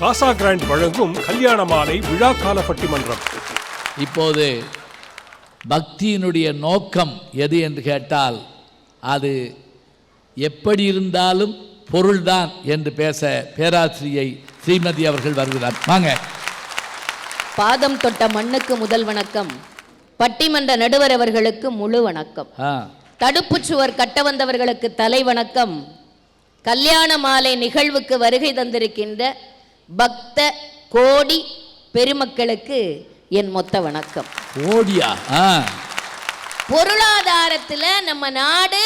காசா grand வழங்கும் கல்யாண மாலை விழாக்கால பட்டிமன்றம். இப்போது பக்தியினுடைய நோக்கம் எது என்று கேட்டால் அது எப்படி இருந்தாலும் பொருள்தான் என்று பேச பேராசிரியை ஸ்ரீமதி அவர்கள் வருகிறார். வாங்க. பாதம் தொட்ட மண்ணுக்கு முதல் வணக்கம், பட்டிமன்ற நடுவர் அவர்களுக்கு முழு வணக்கம், தடுப்பு சுவர் கட்ட வந்தவர்களுக்கு தலை வணக்கம், கல்யாண மாலை நிகழ்வுக்கு வருகை தந்திருக்கின்ற பக்த கோடி பெருமக்களுக்கு என் மொத்த வணக்கம். கோடியா? பொருளாதாரத்தில் நம்ம நாடு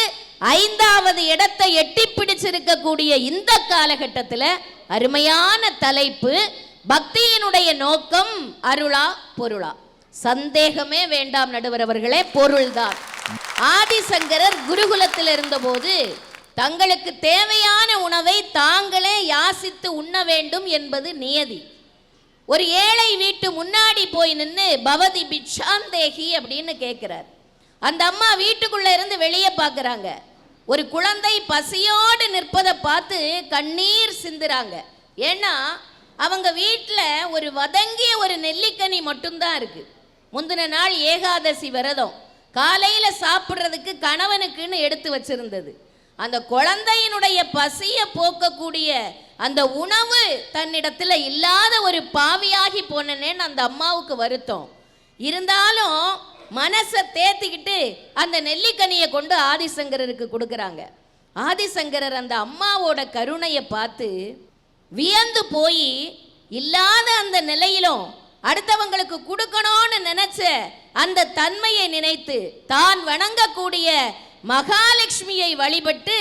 5வது இடத்தை எட்டி பிடிச்சிருக்கக்கூடிய இந்த காலகட்டத்தில் அருமையான தலைப்பு, பக்தியினுடைய நோக்கம் அருளா பொருளா? சந்தேகமே வேண்டாம் நடுவர் அவர்களே, பொருள்தான். ஆதிசங்கரர் குருகுலத்தில் இருந்தபோது தங்களுக்கு தேவையான உணவை தாங்களே யாசித்து உண்ண வேண்டும் என்பது நியதி. ஒரு ஏழை வீட்டு முன்னாடி போய் நின்று பவதி பிட்சாந்தேகி அப்படின்னு கேட்கிறார். அந்த அம்மா வீட்டுக்குள்ள இருந்து வெளியே பார்க்குறாங்க. ஒரு குழந்தை பசியோடு நிற்பதை பார்த்து கண்ணீர் சிந்துறாங்க. ஏன்னா அவங்க வீட்டில் ஒரு வதங்கிய ஒரு நெல்லிக்கனி மட்டும்தான் இருக்கு. முந்தின நாள் ஏகாதசி விரதம், காலையில் சாப்பிட்றதுக்கு கணவனுக்குன்னு எடுத்து வச்சிருந்தது. அந்த குழந்தையினுடைய பசியை போக்கக்கூடிய அந்த உணவு தன்னிடத்தில் இல்லாத ஒரு பாவியாகி போனேன்னு அந்த அம்மாவுக்கு வருத்தம். இருந்தாலும் மனசை தேத்திக்கிட்டு அந்த நெல்லிக்கனியை கொண்டு ஆதிசங்கரருக்கு கொடுக்குறாங்க. ஆதிசங்கரர் அந்த அம்மாவோட கருணையை பார்த்து வியந்து போய், இல்லாத அந்த நிலையிலும் அடுத்தவங்களுக்கு கொடுக்கணும்னு நினைச்ச அந்த தன்மையை நினைத்து தான் வணங்கக்கூடிய மகாலட்சுமியை வழிபட்டு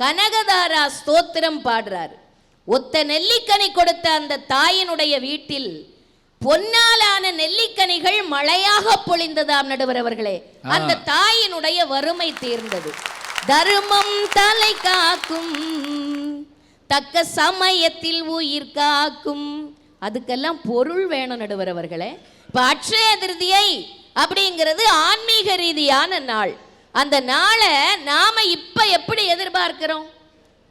கனகதாரா ஸ்தோத்திரம் பாடுறார். ஒத்த நெல்லிக்கனி கொடுத்த அந்த தாயினுடைய வீட்டில் பொன்னாலான நெல்லிக்கனிகள் மழையாக பொழிந்ததாம் நடுவர் அவர்களே. அந்த தாயினுடைய வறுமை தீர்ந்தது. தர்மம் தலை காக்கும், தக்க சமயத்தில் உயிர் காக்கும். அதுக்கெல்லாம் பொருள் வேணும் நடுவர் அவர்களே. இப்ப அட்சய திருதியை அப்படிங்கிறது ஆன்மீக ரீதியான நாள். அந்த நாளை நாம இப்ப எப்படி எதிர்பார்க்கிறோம்?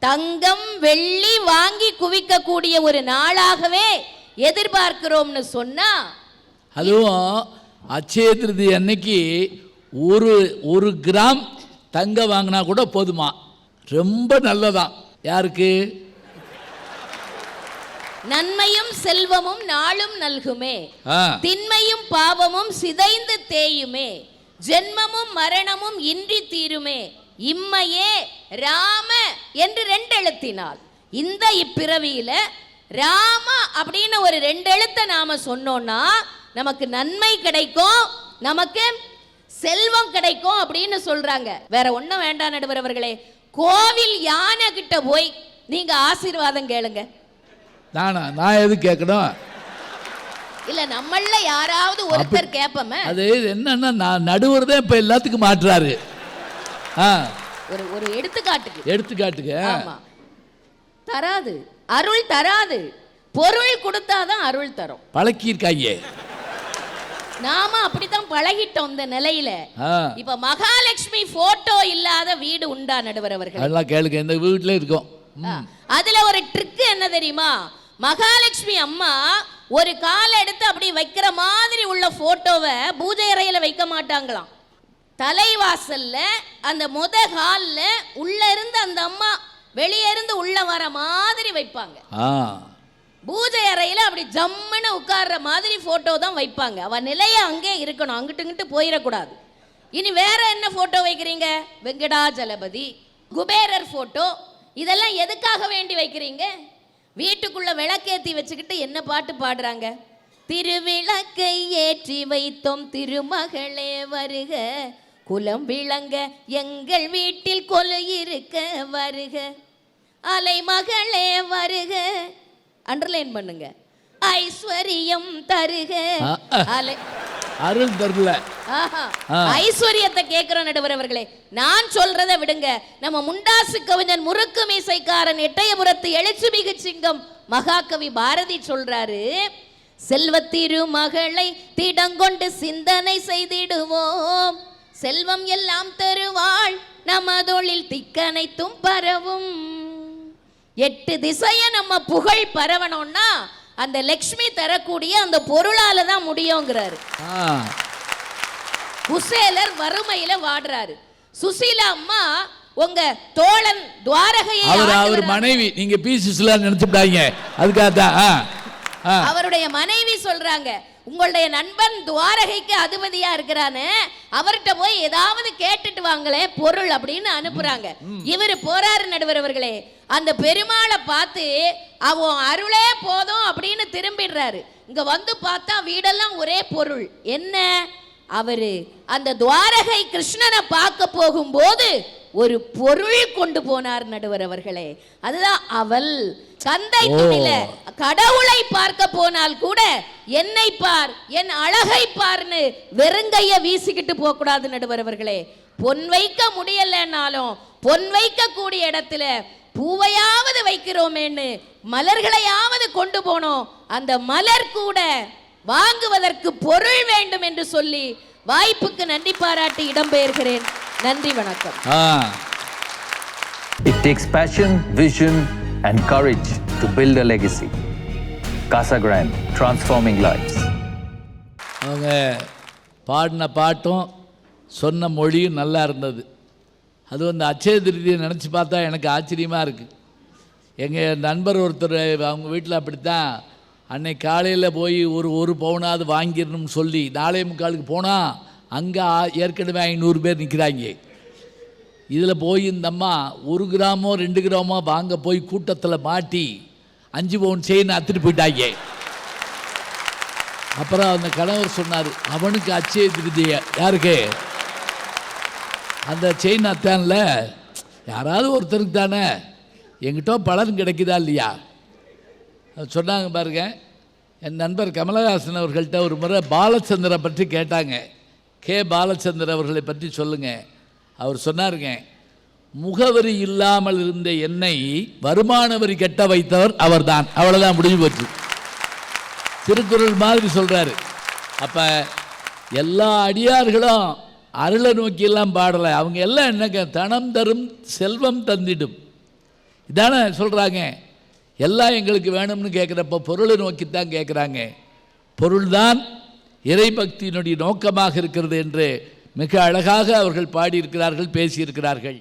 தங்கம் வெள்ளி வாங்கி குவிக்கக்கூடிய ஒரு நாளாகவே எதிர்பார்க்கிறோம்னு சொன்னா, அதுவும் அட்சய திருதி அன்னைக்கு ஒரு கிராம் தங்கம் வாங்கினா கூட போதுமா, ரொம்ப நல்லதான். யாருக்கு? நன்மையும் செல்வமும் நாளும் நல்குமே, திண்மையும் பாவமும் சிதைந்து தேயுமே, ஜென்மமும் மரணமும் இன்றி தீருமே, இம்மையே ராம என்று 2 எழுத்தினால். இந்த இப்பிறவியில ராம அப்படின்னு ஒரு 2 எழுத்தை நாம சொன்னோம்னா நமக்கு நன்மை கிடைக்கும், நமக்கு செல்வம் கிடைக்கும் அப்படின்னு சொல்றாங்க. வேற ஒண்ணும் வேண்டாம் நடுவர் அவர்களே. கோவில் யானை கிட்ட போய் நீங்க ஆசீர்வாதம் கேளுங்க. நான் எது கேட்கணும்? இல்ல நம்மள யாராவது ஒருத்தர் கேட்போமே. அது என்னன்னா நான் நடுவர் தான் இப்ப எல்லாத்துக்கும் மாற்றாரு. ஒரு எடுத்துக்காட்டுக்கு ஆமா, தராது, அருள் தராது. பொருள் கொடுத்தாதான் அருள் தரும். பழக்கிருக்காயே, நாம அப்படித்தான் பழகிட்டோம் இந்த நிலையில. இப்ப மகாலட்சுமி போட்டோ இல்லாத வீடு உண்டா நடுவர் அவர்கள்? அதெல்லாம் கேளுங்க, இந்த வீட்டுல இருக்கும். அதுல ஒரு ட்ரிக் என்ன தெரியுமா? மகாலட்சுமி அம்மா ஒரு காலை எடுத்து அப்படி வைக்கிற மாதிரி உள்ள போட்டோவை பூஜை அறையில வைக்க மாட்டாங்களாம். தலைவாசல்ல அந்த கால்ல உள்ள இருந்து அந்த அம்மா வெளியே இருந்து உள்ள வர மாதிரி வைப்பாங்க. பூஜை அறையில அப்படி ஜம்முன்னு உட்கார்ற மாதிரி போட்டோ தான் வைப்பாங்க. அவ நிலைய அங்கே இருக்கணும், அங்கிட்டு இங்கிட்டு போயிடக்கூடாது. இனி வேற என்ன போட்டோ வைக்கிறீங்க? வெங்கடாஜலபதி, குபேரர் போட்டோ, இதெல்லாம் எதுக்காக வேண்டி வைக்கிறீங்க? வீட்டுக்குள்ள விளக்கேற்றி வச்சுக்கிட்டு என்ன பாட்டு பாடுறாங்க? திருவிளக்கை ஏற்றி வைத்தோம் திருமகளே வருக, குலம் விளங்க எங்கள் வீட்டில் கொலு இருக்க வருக, அலைமகளே வருக, அண்டர்லைன் பண்ணுங்க, ஐஸ்வர்யம் தருக. அருள் தரல, ஐஸ்வர்யத்தை கேட்கிறோம் நடுவர் அவர்களே. நான் சொல்றதை விடுங்க. நம்ம முண்டாசு கவிஞன் முறுக்கு மீசைக்காரன் எட்டயபுரத்து எழுச்சிமிகு சிங்கம் மகாகவி பாரதி சொல்றாரு, செல்வத்திரு மகளை திடங்கொண்டு சிந்தனை செய்திடுவோம், செல்வம் எல்லாம் தருவாள் நமதொழில் திக்கனைத்தும் பரவும். 8 திசைய நம்ம புகழ் பரவணும்னா அந்த லக்ஷ்மி தரக்கூடிய அந்த பொருளால தான் முடியுங்கிறாரு. குசேலர் வறுமையில வாடுறாரு. சுசீலா அம்மா உங்க தோழன் துவாரகையை அவர் மனைவி, நீங்க பி சுசீலா நினைச்சுட்டாங்க, அதுக்காக தான் அவருடைய மனைவி சொல்றாங்க, உங்களுடைய நண்பன் துவாரகைக்கு அதிபதியா இருக்கிறானு, அவர்கிட்ட போய் ஏதாவது கேட்டுட்டு வாங்களே பொருள் அப்படின்னு அனுப்புறாங்க. இவரு போறாரு நடுவர் அவர்களே, அந்த பெருமாளை பார்த்து அவன் அருளே போதும் அப்படின்னு திரும்பிடுறாரு. இங்க வந்து பார்த்தா வீடெல்லாம் ஒரே பொருள். என்ன? அவரு அந்த துவாரகை கிருஷ்ணனை பார்க்க போகும்போது ஒரு பொருள் கொண்டு போனார் நடுவர் அவர்களே. அதுதான் அவள். கந்தை துணில கடவுளை பார்க்க போனால் கூட என்னை பார், என் அழகை பார்னு வெறுங்கைய வீசிக்கிட்டு போக கூடாது நடுவர் அவர்களே. பொன் வைக்க முடியலன்னாலும் பொன் வைக்க கூடிய இடத்துல பூவையாவது வைக்கிறோமேன்னு மலர்களையாவது கொண்டு போனோம். அந்த மலர் கூட வாங்குவதற்கு பொருள் வேண்டும் என்று சொல்லி வாய்ப்புக்கு நன்றி பாராட்டி இடம்பெயர்கிறேன். நன்றி, வணக்கம். It takes passion, vision and courage to build a legacy. Casa Grande, transforming lives. அவங்க பாடின பாட்டும் சொன்ன மொழியும் நல்லா இருந்தது. அதுவும் அந்த அட்சய திருதியை நினச்சி பார்த்தா எனக்கு ஆச்சரியமாக இருக்குது. எங்கள் நண்பர் ஒருத்தர் அவங்க வீட்டில் அப்படித்தான் அன்னைக்கு காலையில் போய் ஒரு பவுனாவது வாங்கிடணும்னு சொல்லி 4:45 போனால் அங்கே ஏற்கனவே 500 பேர் நிற்கிறாங்க. இதில் போய் இந்த அம்மா 1 கிராமோ 2 கிராமோ வாங்க போய் கூட்டத்தில் மாட்டி 5 பவுன் செயின் அத்துட்டு போயிட்டாங்க. அப்புறம் அந்த கணவர் சொன்னார், அவனுக்கு அச்சய திருதியை யாருக்கு அந்த செயின் அத்தான்ல யாராவது ஒருத்தருக்கு தானே, எங்கிட்ட பலன் கிடைக்குதா இல்லையா சொன்னாங்க பாருங்க. என் நண்பர் கமலஹாசன் அவர்கள்ட்ட ஒரு முறை பாலச்சந்திரை பற்றி கேட்டாங்க. பாலச்சந்தர் அவர்களை பற்றி சொல்லுங்க. அவர் சொன்னாருங்க, முகவரி இல்லாமல் இருந்த என்னை வருமான வரி கட்ட வைத்தவர் அவர்தான். அவ்வளோதான், முடிஞ்சு போச்சு. திருக்குறள் மாதிரி சொல்றாரு. அப்ப எல்லா அடியார்களும் அருளை நோக்கியெல்லாம் பாடலை. அவங்க எல்லாம் என்னங்க, தனம் தரும் செல்வம் தந்திடும் இதானே சொல்றாங்க. எல்லாம் எங்களுக்கு வேணும்னு கேட்குறப்ப பொருளை நோக்கித்தான் கேட்குறாங்க. பொருள்தான் இறைபக்தியினுடைய நோக்கமாக இருக்கிறது என்று மிக அழகாக அவர்கள் பாடியிருக்கிறார்கள், பேசியிருக்கிறார்கள்.